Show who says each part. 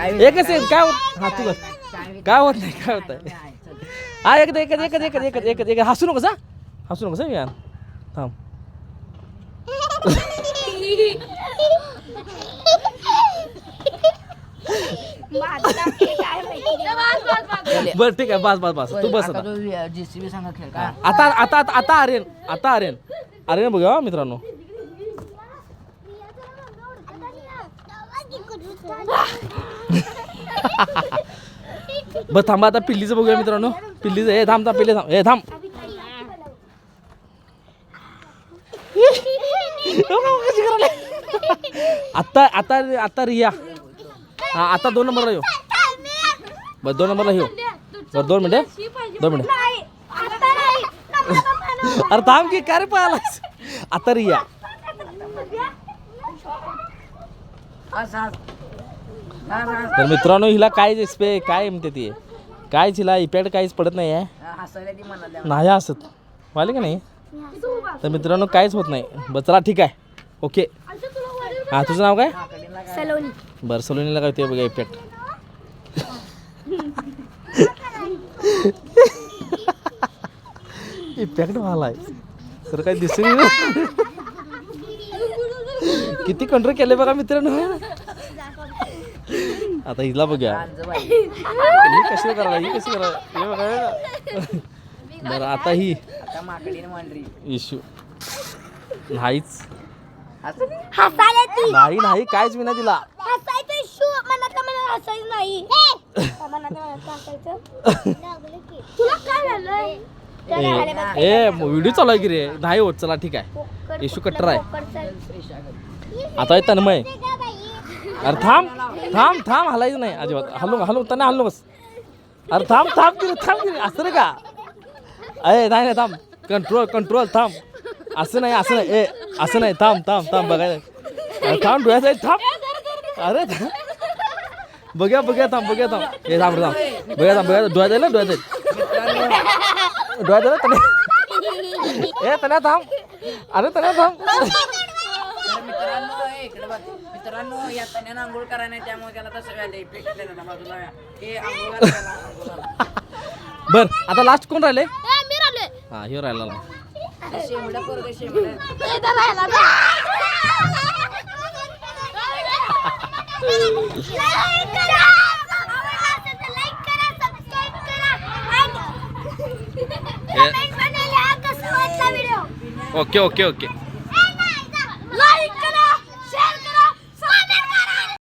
Speaker 1: एकच एक काय होत हा तू काय होत नाही काय होत आहे हा एकदा एकच एकच एकच एकच एकच एक हसू नकोस हा हसू नकोस यार थांब बर ठीक आहे बस बस बस तू बस
Speaker 2: JCB सांगा खेळ का
Speaker 1: आता आता आता आर्यन आता आर्यन आर्यन बघा मित्रांनो बस थांबा आता पिल्लीचं बघूया मित्रांनो पिल्लीचं हे थांब थांब पिल्ली थांब हे थांब आता आता आता रिया हा आता 2 नंबरला येऊ बस 2 नंबरला येऊ बस 2 मिनिटं अरे थांब की काय रे पळालास आता रिया तर मित्रांनो हिला काय काय म्हणते ती कायच हिला इफेक्ट काहीच पडत नाही आहे नाही असत वाले का नाही तर मित्रांनो काहीच होत नाही बरं चला ठीक आहे ओके हा तुझं नाव काय
Speaker 3: सलोनी
Speaker 1: बरं सलोनीला काय ते बघा इफेक्ट इफेक्ट व्हायला आहे तर काही दिसून किती कंट्रोल केले बघा मित्रांनो आता हिला बघूया ही कशी करायला ही कशी करायला हे बघा बरं आता ही इशू नाहीच नाही नाही काहीच विना तिला ए व्हिडिओ चालू आहे की रे नाही होत चला ठीक आहे इशू कट्टर आहे आता तन्मय अरे थांब थांब थांब हलायचं नाही अजिबात हलू हलू त्यांना हलू बस अरे थांब थांब की असं रे का अरे नाही नाही थांब कंट्रोल कंट्रोल थांब असं नाही ए असं नाही थांब थांब थांब बघायचं अरे थांब डोळ्याचं थांब अरे बघ्या बघ्या थांब हे थांब थांब बघ्या थांब बघा डोळ्यात ना डोळ्यात ए तन्या थांब अरे तन्या थांब
Speaker 2: मित्रांनो या तण्यानं आंघोळ करा नाही त्यामुळे त्याला तसं व्हायला
Speaker 1: बर आता लास्ट कोण राहिले हा ह्यो राहिला
Speaker 2: शेमडा करू दे शेमडा
Speaker 1: ओके ओके ओके